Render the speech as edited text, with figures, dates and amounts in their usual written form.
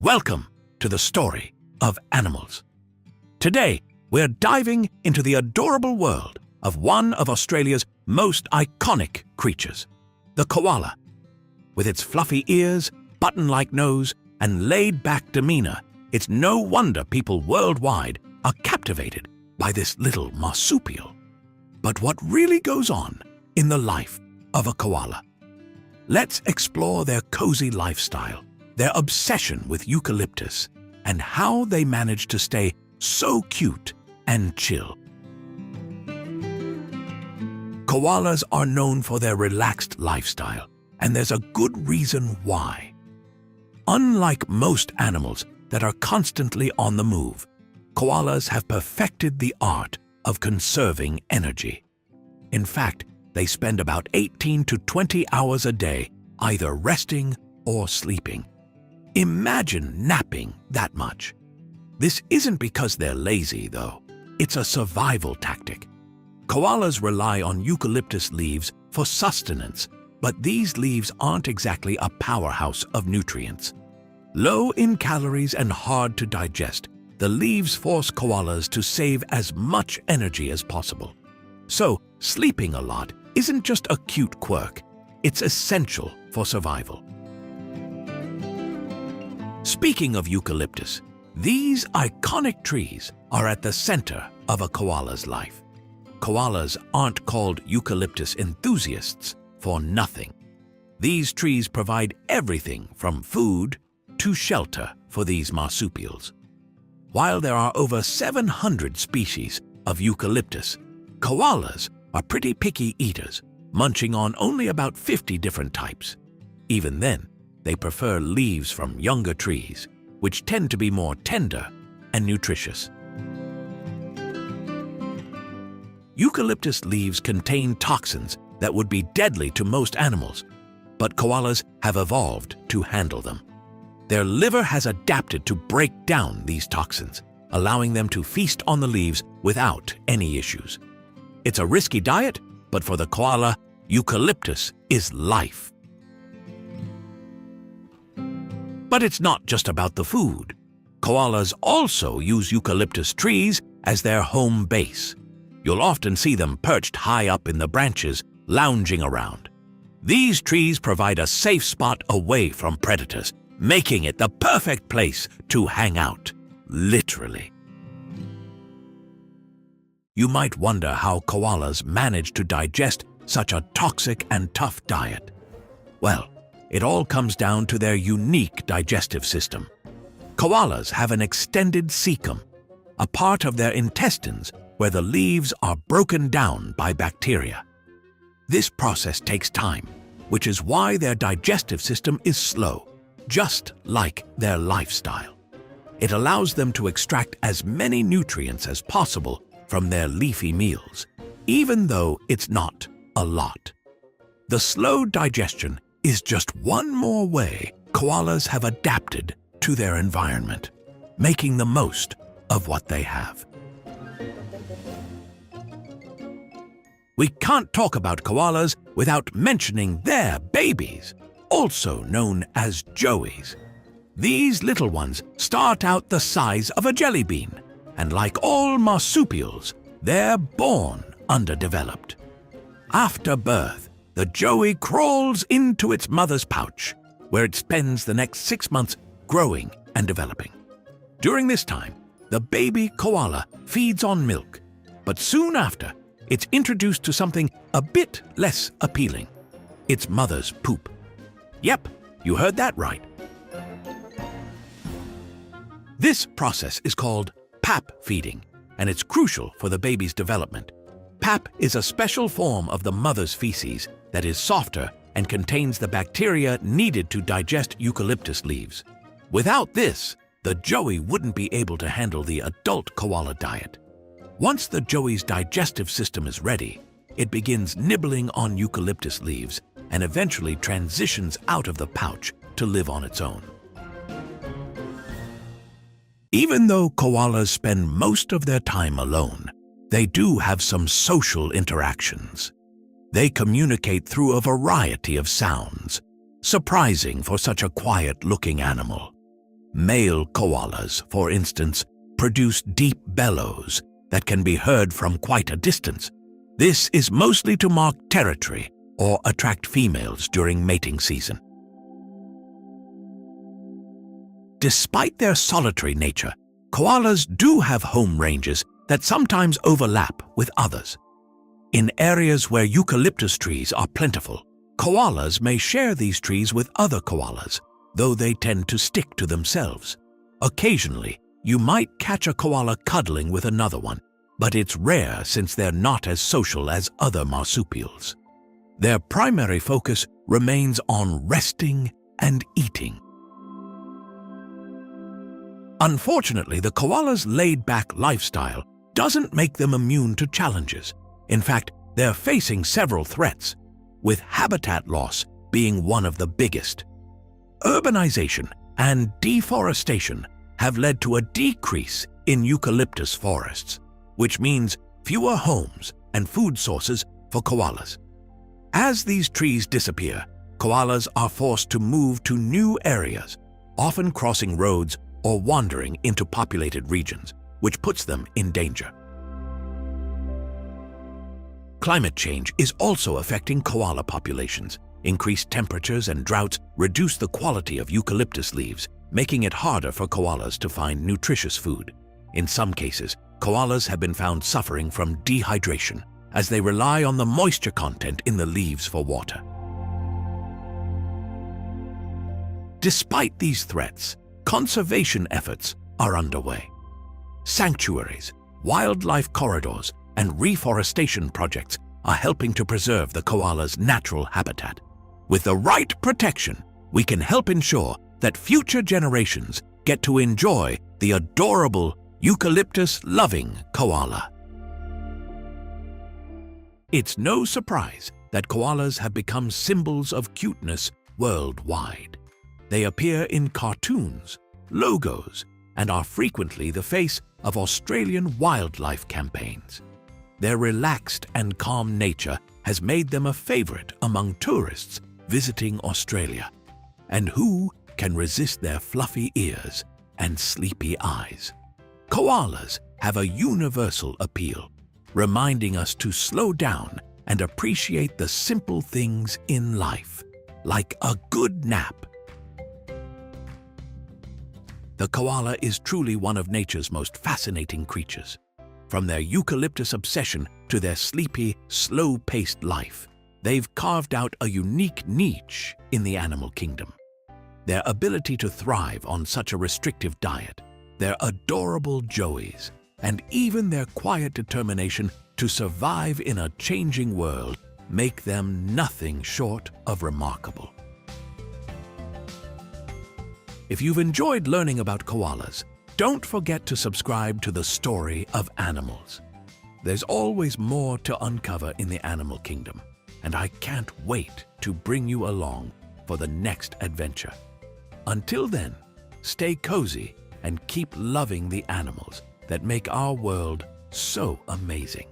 Welcome to the story of animals. Today, we're diving into the adorable world of one of Australia's most iconic creatures, the koala. With its fluffy ears, button-like nose, and laid-back demeanor, it's no wonder people worldwide are captivated by this little marsupial. But what really goes on in the life of a koala? Let's explore their cozy lifestyle, their obsession with eucalyptus, and how they manage to stay so cute and chill. Koalas are known for their relaxed lifestyle, and there's a good reason why. Unlike most animals that are constantly on the move, koalas have perfected the art of conserving energy. In fact, they spend about 18 to 20 hours a day either resting or sleeping. Imagine napping that much. This isn't because they're lazy, though. It's a survival tactic. Koalas rely on eucalyptus leaves for sustenance, but these leaves aren't exactly a powerhouse of nutrients. Low in calories and hard to digest, the leaves force koalas to save as much energy as possible. So, sleeping a lot isn't just a cute quirk, it's essential for survival. Speaking of eucalyptus, these iconic trees are at the center of a koala's life. Koalas aren't called eucalyptus enthusiasts for nothing. These trees provide everything from food to shelter for these marsupials. While there are over 700 species of eucalyptus, koalas are pretty picky eaters, munching on only about 50 different types. Even then, they prefer leaves from younger trees, which tend to be more tender and nutritious. Eucalyptus leaves contain toxins that would be deadly to most animals, but koalas have evolved to handle them. Their liver has adapted to break down these toxins, allowing them to feast on the leaves without any issues. It's a risky diet, but for the koala, eucalyptus is life. But it's not just about the food. Koalas also use eucalyptus trees as their home base. You'll often see them perched high up in the branches, lounging around. These trees provide a safe spot away from predators, making it the perfect place to hang out, literally. You might wonder how koalas manage to digest such a toxic and tough diet. Well, it all comes down to their unique digestive system. Koalas have an extended cecum, a part of their intestines where the leaves are broken down by bacteria. This process takes time, which is why their digestive system is slow, just like their lifestyle. It allows them to extract as many nutrients as possible from their leafy meals, even though it's not a lot. The slow digestion is just one more way koalas have adapted to their environment, making the most of what they have. We can't talk about koalas without mentioning their babies, also known as joeys. These little ones start out the size of a jelly bean, and like all marsupials, they're born underdeveloped. After birth, the joey crawls into its mother's pouch, where it spends the next 6 months growing and developing. During this time, the baby koala feeds on milk, but soon after, it's introduced to something a bit less appealing: its mother's poop. Yep, you heard that right. This process is called pap feeding, and it's crucial for the baby's development. Pap is a special form of the mother's feces that is softer and contains the bacteria needed to digest eucalyptus leaves. Without this, the joey wouldn't be able to handle the adult koala diet. Once the joey's digestive system is ready, it begins nibbling on eucalyptus leaves and eventually transitions out of the pouch to live on its own. Even though koalas spend most of their time alone, they do have some social interactions. They communicate through a variety of sounds, surprising for such a quiet-looking animal. Male koalas, for instance, produce deep bellows that can be heard from quite a distance. This is mostly to mark territory or attract females during mating season. Despite their solitary nature, koalas do have home ranges that sometimes overlap with others. In areas where eucalyptus trees are plentiful, koalas may share these trees with other koalas, though they tend to stick to themselves. Occasionally, you might catch a koala cuddling with another one, but it's rare since they're not as social as other marsupials. Their primary focus remains on resting and eating. Unfortunately, the koala's laid-back lifestyle doesn't make them immune to challenges. In fact, they're facing several threats, with habitat loss being one of the biggest. Urbanization and deforestation have led to a decrease in eucalyptus forests, which means fewer homes and food sources for koalas. As these trees disappear, koalas are forced to move to new areas, often crossing roads or wandering into populated regions, which puts them in danger. Climate change is also affecting koala populations. Increased temperatures and droughts reduce the quality of eucalyptus leaves, making it harder for koalas to find nutritious food. In some cases, koalas have been found suffering from dehydration, as they rely on the moisture content in the leaves for water. Despite these threats, conservation efforts are underway. Sanctuaries, wildlife corridors, and reforestation projects are helping to preserve the koala's natural habitat. With the right protection, we can help ensure that future generations get to enjoy the adorable eucalyptus-loving koala. It's no surprise that koalas have become symbols of cuteness worldwide. They appear in cartoons, logos, and are frequently the face of Australian wildlife campaigns. Their relaxed and calm nature has made them a favorite among tourists visiting Australia. And who can resist their fluffy ears and sleepy eyes? Koalas have a universal appeal, reminding us to slow down and appreciate the simple things in life, like a good nap. The koala is truly one of nature's most fascinating creatures. From their eucalyptus obsession to their sleepy, slow-paced life, they've carved out a unique niche in the animal kingdom. Their ability to thrive on such a restrictive diet, their adorable joeys, and even their quiet determination to survive in a changing world make them nothing short of remarkable. If you've enjoyed learning about koalas, don't forget to subscribe to The Story of Animals. There's always more to uncover in the animal kingdom, and I can't wait to bring you along for the next adventure. Until then, stay cozy and keep loving the animals that make our world so amazing.